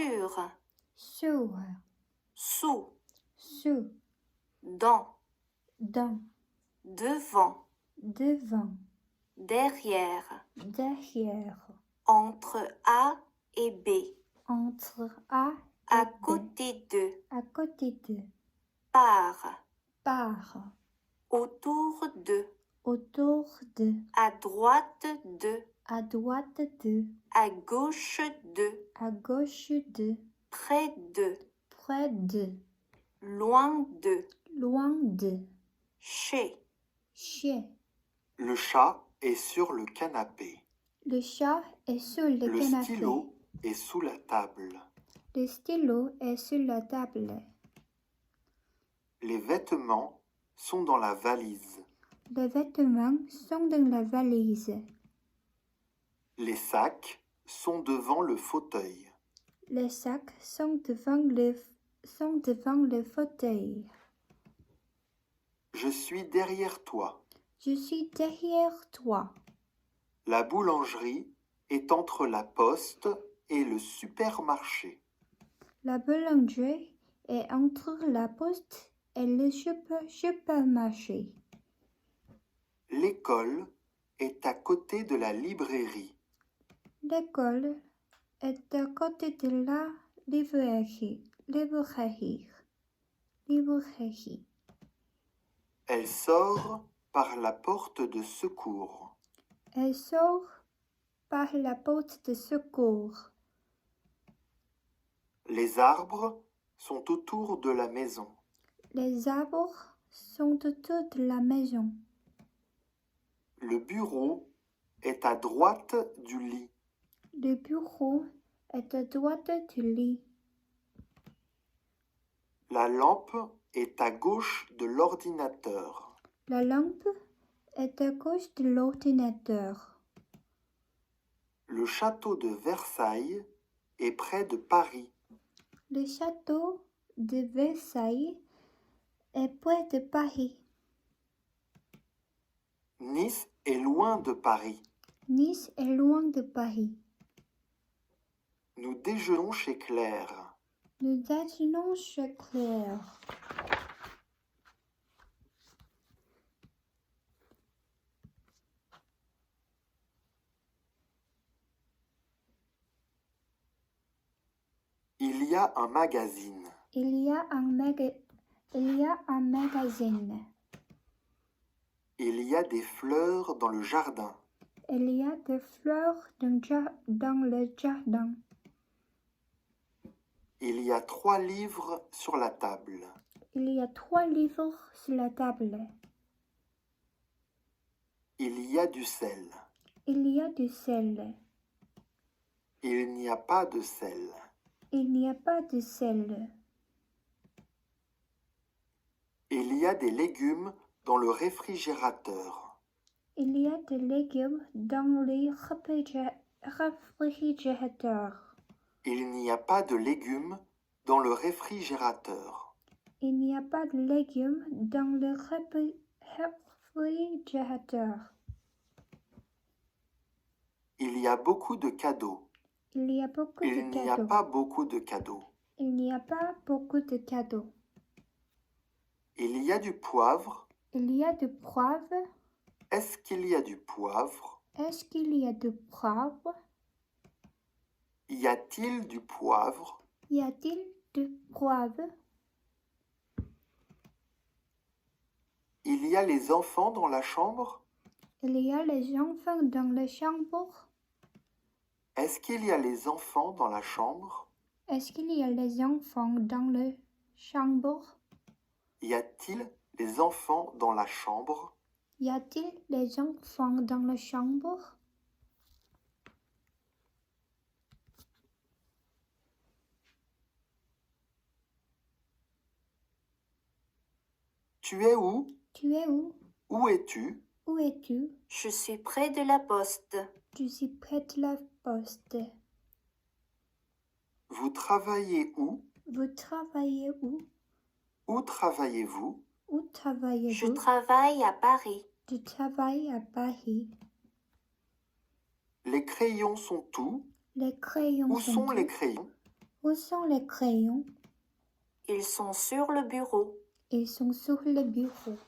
sur, sur, sous, sous, dans, dans, devant, devant, derrière, derrière, entre A et B, entre A à et B, côté de, à côté de, par, par, autour de, autour de, à droite de, à droite de, à gauche de, à gauche de, près de, près de, loin de, loin de, chez. chez. Le chat est sur le canapé. Le chat est sur le Le canapé. stylo est sous la table. Le stylo est sur la table. Les vêtements sont dans la valise. Les vêtements sont dans la valise. Les sacs sont devant le fauteuil. Les sacs sont devant le fauteuil. Je suis derrière toi. Je suis derrière toi. La boulangerie est entre la poste et le supermarché. La boulangerie est entre la poste et le supermarché. L'école est à côté de la librairie. L'école est à côté de la librairie. Librairie. Elle sort par la porte de secours. Elle sort par la porte de secours. Les arbres sont autour de la maison. Les arbres sont autour de la maison. Le bureau est à droite du lit. Le bureau est à droite du lit. La lampe est à gauche de l'ordinateur. La lampe est à gauche de l'ordinateur. Le château de Versailles est près de Paris. Le château de Versailles est près de Paris. Nice est loin de Paris. Nice est loin de Paris. Nous déjeunons chez Claire. Nous déjeunons chez Claire. Il y a un magazine. Il y a un magazine. Il y a des fleurs dans le jardin. Il y a des fleurs dans le jardin. Il y a 3 livres sur la table. Il y a 3 livres sur la table. Il y a du sel. Il y a du sel. Il n'y a pas de sel. Il n'y a pas de sel. Il y a des légumes dans le réfrigérateur. Il y a des légumes dans le réfrigérateur. Il n'y a pas de légumes dans le réfrigérateur. Il n'y a pas de légumes dans le réfrigérateur. Il y a beaucoup de cadeaux. Il y a beaucoup Il de n'y a cadeaux. pas beaucoup de cadeaux. Il n'y a pas beaucoup de cadeaux. Il y a du poivre. Il y a du poivre. Est-ce qu'il y a du poivre? Est-ce qu'il y a du poivre? Y a-t-il du poivre? Y a-t-il du poivre? Il y a les enfants dans la chambre? Il y a les enfants dans la chambre. Est-ce qu'il y a les enfants dans la chambre? Est-ce qu'il y a les enfants dans la chambre? Y a-t-il les enfants dans la chambre? Y a-t-il les enfants dans la chambre? Tu es où? Tu es où? Où es-tu? Où es-tu? Je suis près de la poste. Je suis près de la poste. Vous travaillez où? Vous travaillez où? Où travaillez-vous? Où travaillez-vous? Je travaille à Paris. Je travaille à Paris. Les crayons sont où? Les crayons Où sont où? les crayons? Où Où sont les crayons? Ils sont sur le bureau. Ils sont sur le bureau.